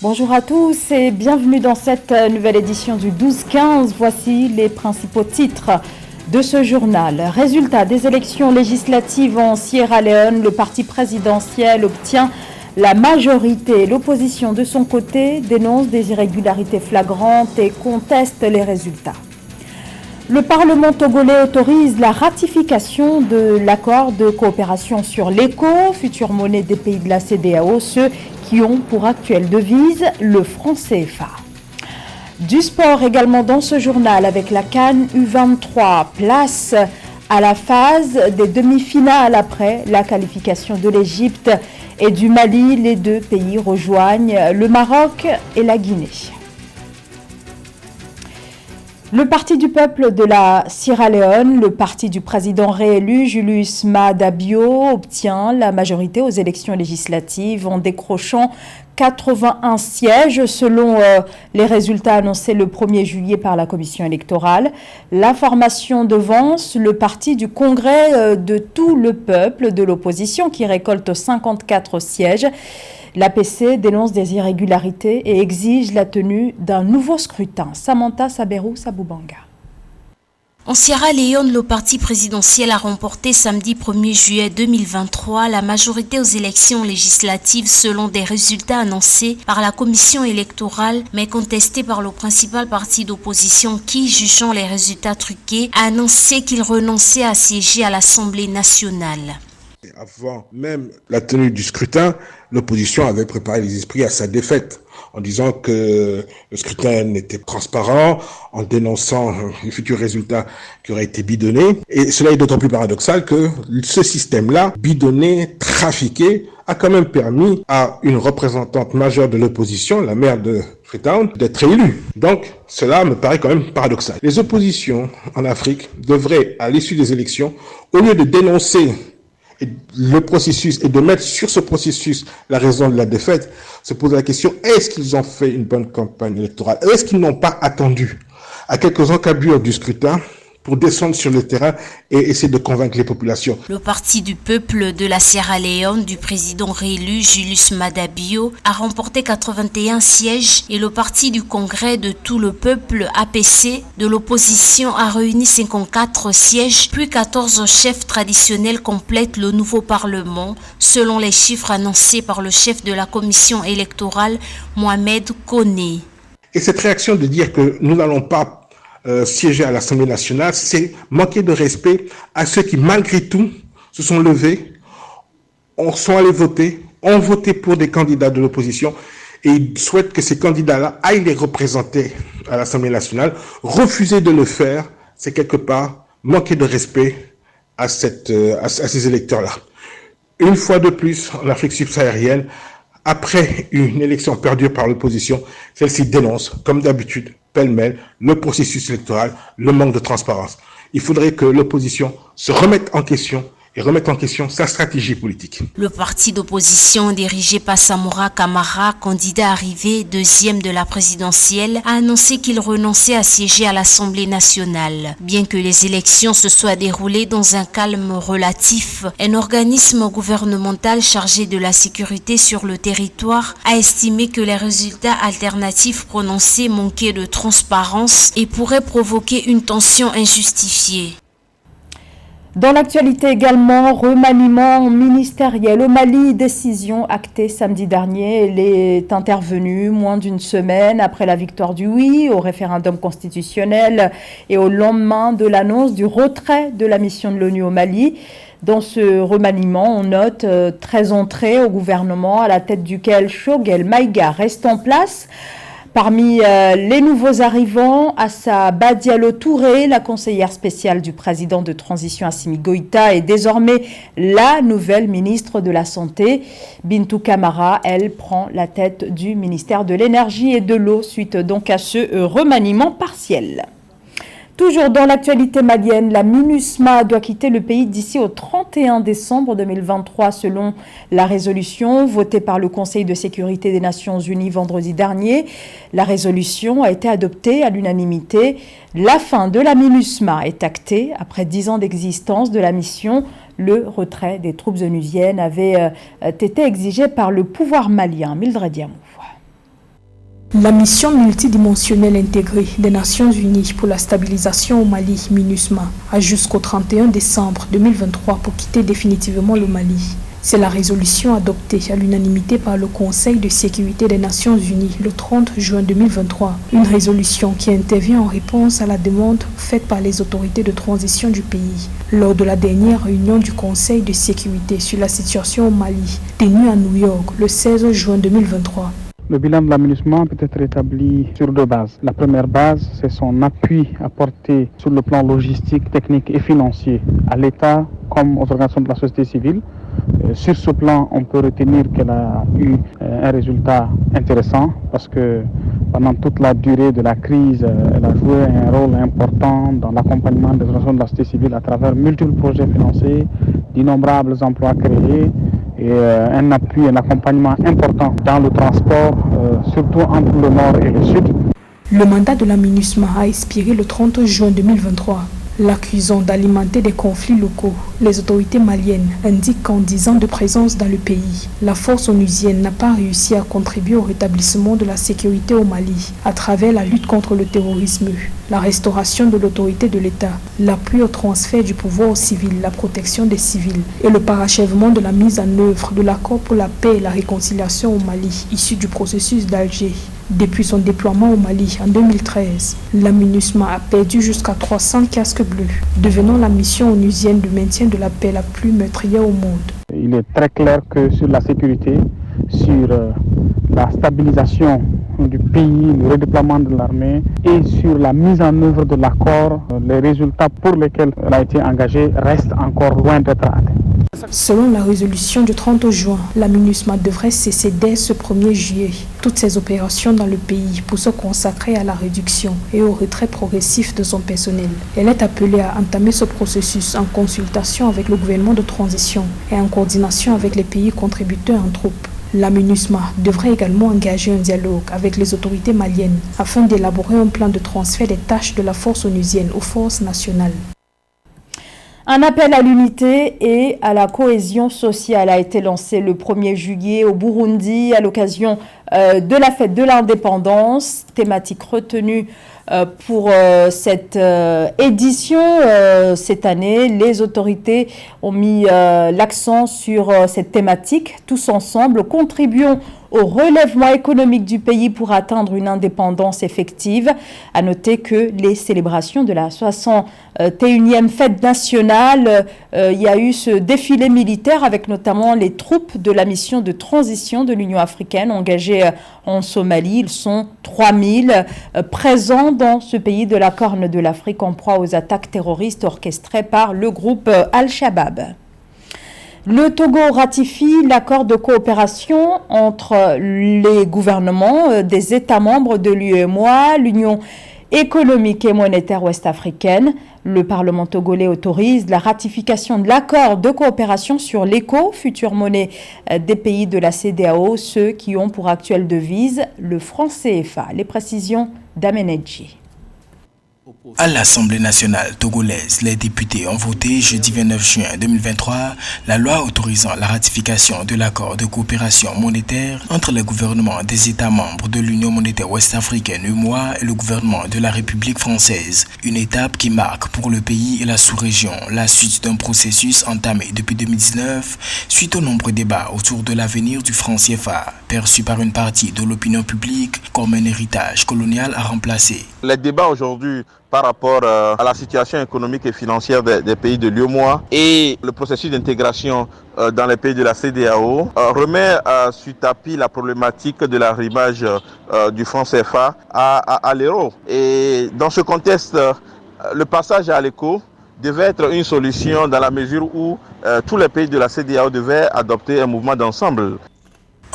Bonjour à tous et bienvenue dans cette nouvelle édition du 12-15. Voici les principaux titres de ce journal. Résultat des élections législatives en Sierra Leone, le parti présidentiel obtient la majorité. L'opposition de son côté dénonce des irrégularités flagrantes et conteste les résultats. Le Parlement togolais autorise la ratification de l'accord de coopération sur l'éco, future monnaie des pays de la CEDEAO, ceux qui ont pour actuelle devise le franc CFA. Du sport également dans ce journal avec la CAN U23, place à la phase des demi-finales après la qualification de l'Égypte et du Mali. Les deux pays rejoignent le Maroc et la Guinée. Le Parti du peuple de la Sierra Leone, le parti du président réélu Julius Maada Bio, obtient la majorité aux élections législatives en décrochant 81 sièges selon les résultats annoncés le 1er juillet par la commission électorale. La formation devance le parti du congrès de tout le peuple de l'opposition qui récolte 54 sièges. L'APC dénonce des irrégularités et exige la tenue d'un nouveau scrutin. Samantha Saberou Saboubanga. En Sierra Leone, le parti présidentiel a remporté samedi 1er juillet 2023 la majorité aux élections législatives selon des résultats annoncés par la commission électorale mais contestés par le principal parti d'opposition qui, jugeant les résultats truqués, a annoncé qu'il renonçait à siéger à l'Assemblée nationale. Avant même la tenue du scrutin, l'opposition avait préparé les esprits à sa défaite en disant que le scrutin n'était transparent, en dénonçant les futurs résultats qui auraient été bidonnés. Et cela est d'autant plus paradoxal que ce système-là, bidonné, trafiqué, a quand même permis à une représentante majeure de l'opposition, la maire de Freetown, d'être élue. Donc, cela me paraît quand même paradoxal. Les oppositions en Afrique devraient, à l'issue des élections, au lieu de dénoncer le processus et de mettre sur ce processus la raison de la défaite, se poser la question, est-ce qu'ils ont fait une bonne campagne électorale? Est-ce qu'ils n'ont pas attendu à quelques encablures du scrutin pour descendre sur le terrain et essayer de convaincre les populations? Le parti du peuple de la Sierra Leone du président réélu Julius Maada Bio a remporté 81 sièges et le parti du congrès de tout le peuple APC de l'opposition a réuni 54 sièges, puis 14 chefs traditionnels complètent le nouveau parlement selon les chiffres annoncés par le chef de la commission électorale Mohamed Koné. Et cette réaction de dire que nous n'allons pas siéger à l'Assemblée nationale, c'est manquer de respect à ceux qui, malgré tout, se sont levés, sont allés voter, ont voté pour des candidats de l'opposition et ils souhaitent que ces candidats-là aillent les représenter à l'Assemblée nationale. Refuser de le faire, c'est quelque part manquer de respect à ces électeurs-là. Une fois de plus, en Afrique subsaharienne, après une élection perdue par l'opposition, celle-ci dénonce, comme d'habitude, pêle-mêle, le processus électoral, le manque de transparence. Il faudrait que l'opposition se remette en question et remette en question sa stratégie politique. Le parti d'opposition dirigé par Samora Kamara, candidat arrivé deuxième de la présidentielle, a annoncé qu'il renonçait à siéger à l'Assemblée nationale. Bien que les élections se soient déroulées dans un calme relatif, un organisme gouvernemental chargé de la sécurité sur le territoire a estimé que les résultats alternatifs prononcés manquaient de transparence et pourraient provoquer une tension injustifiée. Dans l'actualité également, remaniement ministériel au Mali, décision actée samedi dernier. Elle est intervenue moins d'une semaine après la victoire du oui au référendum constitutionnel et au lendemain de l'annonce du retrait de la mission de l'ONU au Mali. Dans ce remaniement, on note 13 entrées au gouvernement à la tête duquel Choguel Maïga reste en place. Parmi les nouveaux arrivants, Assa Badialo Touré, la conseillère spéciale du président de transition Assimi Goïta, est désormais la nouvelle ministre de la Santé. Bintou Camara, elle, prend la tête du ministère de l'Énergie et de l'Eau suite donc à ce remaniement partiel. Toujours dans l'actualité malienne, la MINUSMA doit quitter le pays d'ici au 31 décembre 2023 selon la résolution votée par le Conseil de sécurité des Nations Unies vendredi dernier. La résolution a été adoptée à l'unanimité. La fin de la MINUSMA est actée après 10 ans d'existence de la mission. Le retrait des troupes onusiennes avait été exigé par le pouvoir malien. Mildred Diamou. La mission multidimensionnelle intégrée des Nations Unies pour la stabilisation au Mali, MINUSMA, a jusqu'au 31 décembre 2023 pour quitter définitivement le Mali. C'est la résolution adoptée à l'unanimité par le Conseil de sécurité des Nations Unies le 30 juin 2023. Une résolution qui intervient en réponse à la demande faite par les autorités de transition du pays lors de la dernière réunion du Conseil de sécurité sur la situation au Mali, tenue à New York le 16 juin 2023. Le bilan de la MINUSMA peut être établi sur deux bases. La première base, c'est son appui apporté sur le plan logistique, technique et financier à l'État comme aux organisations de la société civile. Sur ce plan, on peut retenir qu'elle a eu un résultat intéressant parce que pendant toute la durée de la crise, elle a joué un rôle important dans l'accompagnement des organisations de la société civile à travers multiples projets financés, d'innombrables emplois créés et un appui, un accompagnement important dans le transport, surtout entre le nord et le sud. Le mandat de la MINUSMA a expiré le 30 juin 2023. L'accusant d'alimenter des conflits locaux, les autorités maliennes indiquent qu'en 10 ans de présence dans le pays, la force onusienne n'a pas réussi à contribuer au rétablissement de la sécurité au Mali à travers la lutte contre le terrorisme, la restauration de l'autorité de l'État, l'appui au transfert du pouvoir aux civils, la protection des civils et le parachèvement de la mise en œuvre de l'accord pour la paix et la réconciliation au Mali, issu du processus d'Alger. Depuis son déploiement au Mali en 2013, la MINUSMA a perdu jusqu'à 300 casques bleus, devenant la mission onusienne de maintien de la paix la plus meurtrière au monde. Il est très clair que sur la sécurité, sur la stabilisation du pays, le redéploiement de l'armée et sur la mise en œuvre de l'accord, les résultats pour lesquels elle a été engagée restent encore loin d'être atteints. Selon la résolution du 30 juin, la MINUSMA devrait cesser dès ce 1er juillet toutes ses opérations dans le pays pour se consacrer à la réduction et au retrait progressif de son personnel. Elle est appelée à entamer ce processus en consultation avec le gouvernement de transition et en coordination avec les pays contributeurs en troupes. La MINUSMA devrait également engager un dialogue avec les autorités maliennes afin d'élaborer un plan de transfert des tâches de la force onusienne aux forces nationales. Un appel à l'unité et à la cohésion sociale a été lancé le 1er juillet au Burundi à l'occasion de la fête de l'indépendance, thématique retenue pour cette édition. Cette année, les autorités ont mis l'accent sur cette thématique. Tous ensemble, contribuons au relèvement économique du pays pour atteindre une indépendance effective. À noter que les célébrations de la 61e fête nationale, il y a eu ce défilé militaire avec notamment les troupes de la mission de transition de l'Union africaine engagées en Somalie. Ils sont 3000 présents dans ce pays de la Corne de l'Afrique en proie aux attaques terroristes orchestrées par le groupe Al-Shabaab. Le Togo ratifie l'accord de coopération entre les gouvernements des États membres de l'UEMOA, l'Union économique et monétaire ouest-africaine. Le Parlement togolais autorise la ratification de l'accord de coopération sur l'ECO, future monnaie des pays de la CEDEAO, ceux qui ont pour actuelle devise le franc CFA. Les précisions d'Amenedji. À l'Assemblée nationale togolaise, les députés ont voté jeudi 29 juin 2023 la loi autorisant la ratification de l'accord de coopération monétaire entre le gouvernement des États membres de l'Union monétaire ouest-africaine UEMOA et le gouvernement de la République française. Une étape qui marque pour le pays et la sous-région la suite d'un processus entamé depuis 2019 suite aux nombreux débats autour de l'avenir du franc CFA, perçu par une partie de l'opinion publique comme un héritage colonial à remplacer. Les débats aujourd'hui par rapport à la situation économique et financière des pays de l'UEMOA et le processus d'intégration dans les pays de la CEDEAO remet sur tapis la problématique de l'arrimage du franc CFA à l'euro. Et dans ce contexte, le passage à l'ECO devait être une solution dans la mesure où tous les pays de la CEDEAO devaient adopter un mouvement d'ensemble.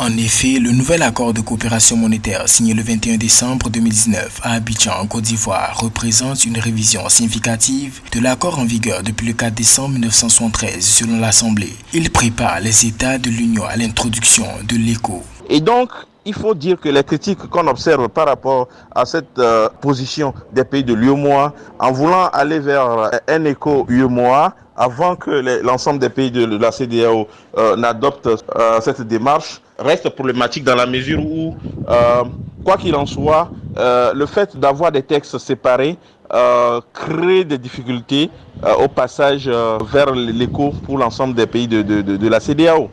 En effet, le nouvel accord de coopération monétaire signé le 21 décembre 2019 à Abidjan, en Côte d'Ivoire, représente une révision significative de l'accord en vigueur depuis le 4 décembre 1973 selon l'Assemblée. Il prépare les États de l'Union à l'introduction de l'ECO. Et donc, il faut dire que les critiques qu'on observe par rapport à cette position des pays de l'UEMOA, en voulant aller vers un ECO UEMOA, avant que l'ensemble des pays de la CEDEAO n'adoptent cette démarche, reste problématique dans la mesure où Quoi qu'il en soit, le fait d'avoir des textes séparés crée des difficultés au passage vers l'éco pour l'ensemble des pays de la CEDEAO.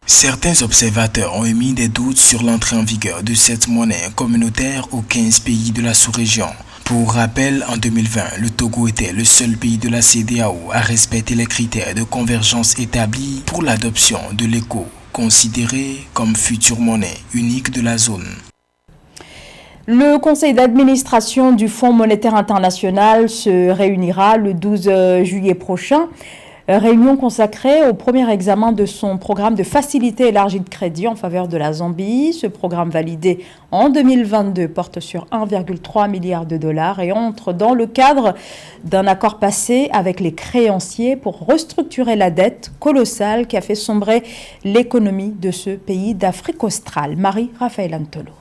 Certains observateurs ont émis des doutes sur l'entrée en vigueur de cette monnaie communautaire aux 15 pays de la sous-région. Pour rappel, en 2020, le Togo était le seul pays de la CEDEAO à respecter les critères de convergence établis pour l'adoption de l'éco, considéré comme future monnaie unique de la zone. Le conseil d'administration du Fonds monétaire international se réunira le 12 juillet prochain. Réunion consacrée au premier examen de son programme de facilité élargie de crédit en faveur de la Zambie. Ce programme validé en 2022 porte sur 1,3 milliard de dollars et entre dans le cadre d'un accord passé avec les créanciers pour restructurer la dette colossale qui a fait sombrer l'économie de ce pays d'Afrique australe. Marie-Raphaël Antolo.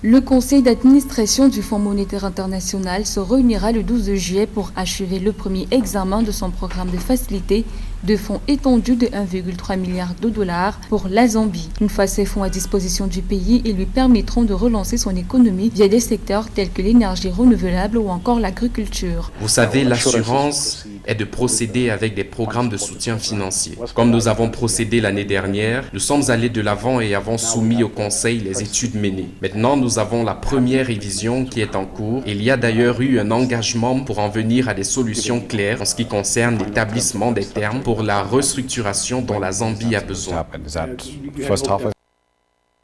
Le conseil d'administration du Fonds monétaire international se réunira le 12 juillet pour achever le premier examen de son programme de facilité de fonds étendus de 1,3 milliard de dollars pour la Zambie. Une fois ces fonds à disposition du pays, ils lui permettront de relancer son économie via des secteurs tels que l'énergie renouvelable ou encore l'agriculture. Vous savez, l'assurance est de procéder avec des programmes de soutien financier. Comme nous avons procédé l'année dernière, nous sommes allés de l'avant et avons soumis au Conseil les études menées. Maintenant, nous avons la première révision qui est en cours. Il y a d'ailleurs eu un engagement pour en venir à des solutions claires en ce qui concerne l'établissement des termes pour la restructuration dont la Zambie a besoin.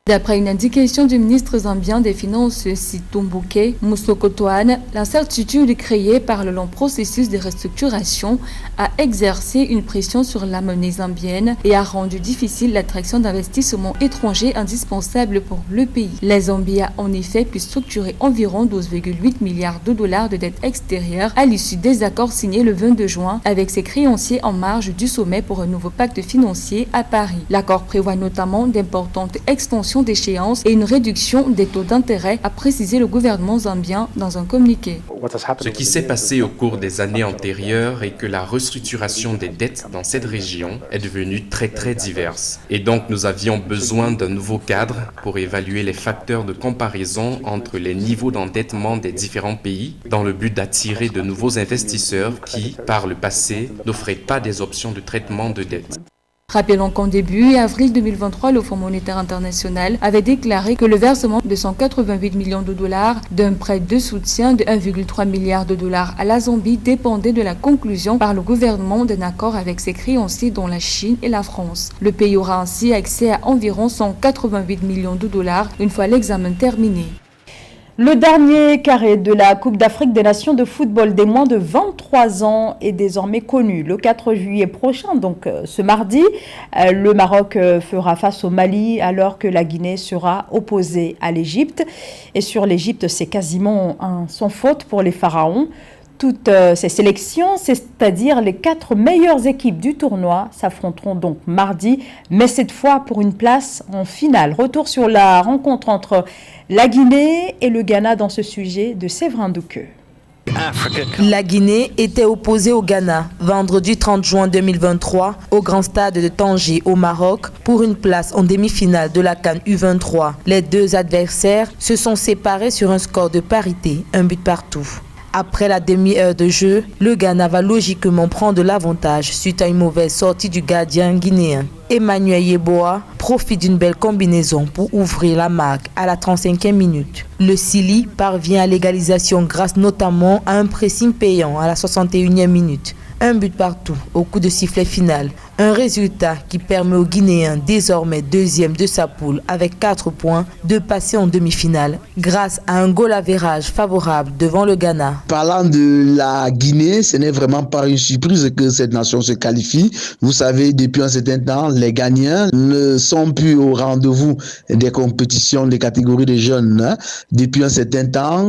D'après une indication du ministre zambien des Finances Situmbuke Musokotoane, l'incertitude créée par le long processus de restructuration a exercé une pression sur la monnaie zambienne et a rendu difficile l'attraction d'investissements étrangers indispensables pour le pays. La Zambie a en effet pu structurer environ 12,8 milliards de dollars de dettes extérieures à l'issue des accords signés le 22 juin avec ses créanciers en marge du sommet pour un nouveau pacte financier à Paris. L'accord prévoit notamment d'importantes extensions d'échéance et une réduction des taux d'intérêt, a précisé le gouvernement zambien dans un communiqué. Ce qui s'est passé au cours des années antérieures est que la restructuration des dettes dans cette région est devenue très diverse. Et donc nous avions besoin d'un nouveau cadre pour évaluer les facteurs de comparaison entre les niveaux d'endettement des différents pays dans le but d'attirer de nouveaux investisseurs qui, par le passé, n'offraient pas des options de traitement de dette. Rappelons qu'en début avril 2023, le Fonds monétaire international avait déclaré que le versement de 188 millions de dollars d'un prêt de soutien de 1,3 milliard de dollars à la Zambie dépendait de la conclusion par le gouvernement d'un accord avec ses créanciers dont la Chine et la France. Le pays aura ainsi accès à environ 188 millions de dollars une fois l'examen terminé. Le dernier carré de la Coupe d'Afrique des Nations de football des moins de 23 ans est désormais connu. Le 4 juillet prochain, donc ce mardi, le Maroc fera face au Mali alors que la Guinée sera opposée à l'Égypte. Et sur l'Égypte, c'est quasiment un sans faute pour les Pharaons. Toutes ces sélections, c'est-à-dire les 4 meilleures équipes du tournoi, s'affronteront donc mardi, mais cette fois pour une place en finale. Retour sur la rencontre entre la Guinée et le Ghana dans ce sujet de Séverin Douqueux. La Guinée était opposée au Ghana vendredi 30 juin 2023 au grand stade de Tanger au Maroc pour une place en demi-finale de la CAN U23. Les deux adversaires se sont séparés sur un score de parité, un but partout. Après la demi-heure de jeu, le Ghana va logiquement prendre l'avantage suite à une mauvaise sortie du gardien guinéen. Emmanuel Yeboah profite d'une belle combinaison pour ouvrir la marque à la 35e minute. Le Sili parvient à l'égalisation grâce notamment à un pressing payant à la 61e minute. Un but partout au coup de sifflet final. Un résultat qui permet aux Guinéens, désormais deuxième de sa poule avec 4 points, de passer en demi-finale grâce à un goal average favorable devant le Ghana. Parlant de la Guinée, ce n'est vraiment pas une surprise que cette nation se qualifie. Vous savez, depuis un certain temps, les Ghanéens ne sont plus au rendez-vous des compétitions des catégories de jeunes. Depuis un certain temps,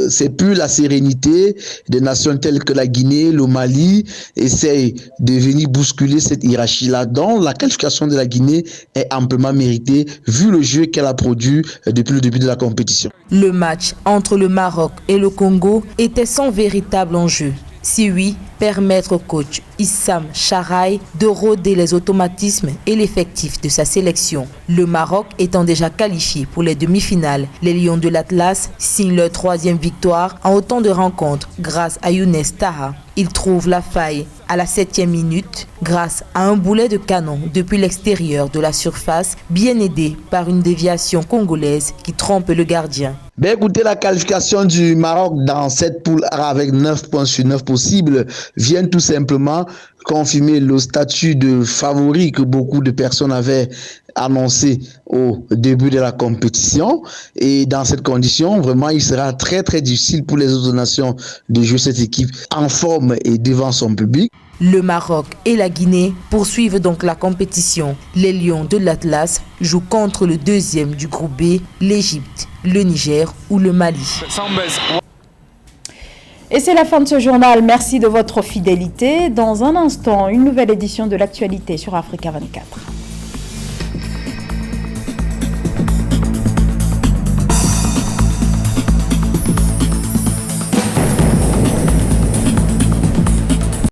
c'est plus la sérénité des nations telles que la Guinée, le Mali essayent de venir bousculer cette hiérarchie-là, dont la qualification de la Guinée est amplement méritée vu le jeu qu'elle a produit depuis le début de la compétition. Le match entre le Maroc et le Congo était sans véritable enjeu. Si oui, permettre au coach Issam Charaï de rôder les automatismes et l'effectif de sa sélection. Le Maroc étant déjà qualifié pour les demi-finales, les Lions de l'Atlas signent leur 3e victoire en autant de rencontres grâce à Younes Taha. Ils trouvent la faille à la 7e minute grâce à un boulet de canon depuis l'extérieur de la surface, bien aidé par une déviation congolaise qui trompe le gardien. Écoutez, la qualification du Maroc dans cette poule A avec 9 points sur 9 possibles vient tout simplement confirmer le statut de favori que beaucoup de personnes avaient annoncé au début de la compétition. Et dans cette condition, vraiment, il sera très très difficile pour les autres nations de jouer cette équipe en forme et devant son public. Le Maroc et la Guinée poursuivent donc la compétition. Les Lions de l'Atlas jouent contre le 2e du groupe B, l'Égypte, le Niger ou le Mali. Et c'est la fin de ce journal. Merci de votre fidélité. Dans un instant, une nouvelle édition de l'actualité sur Africa 24.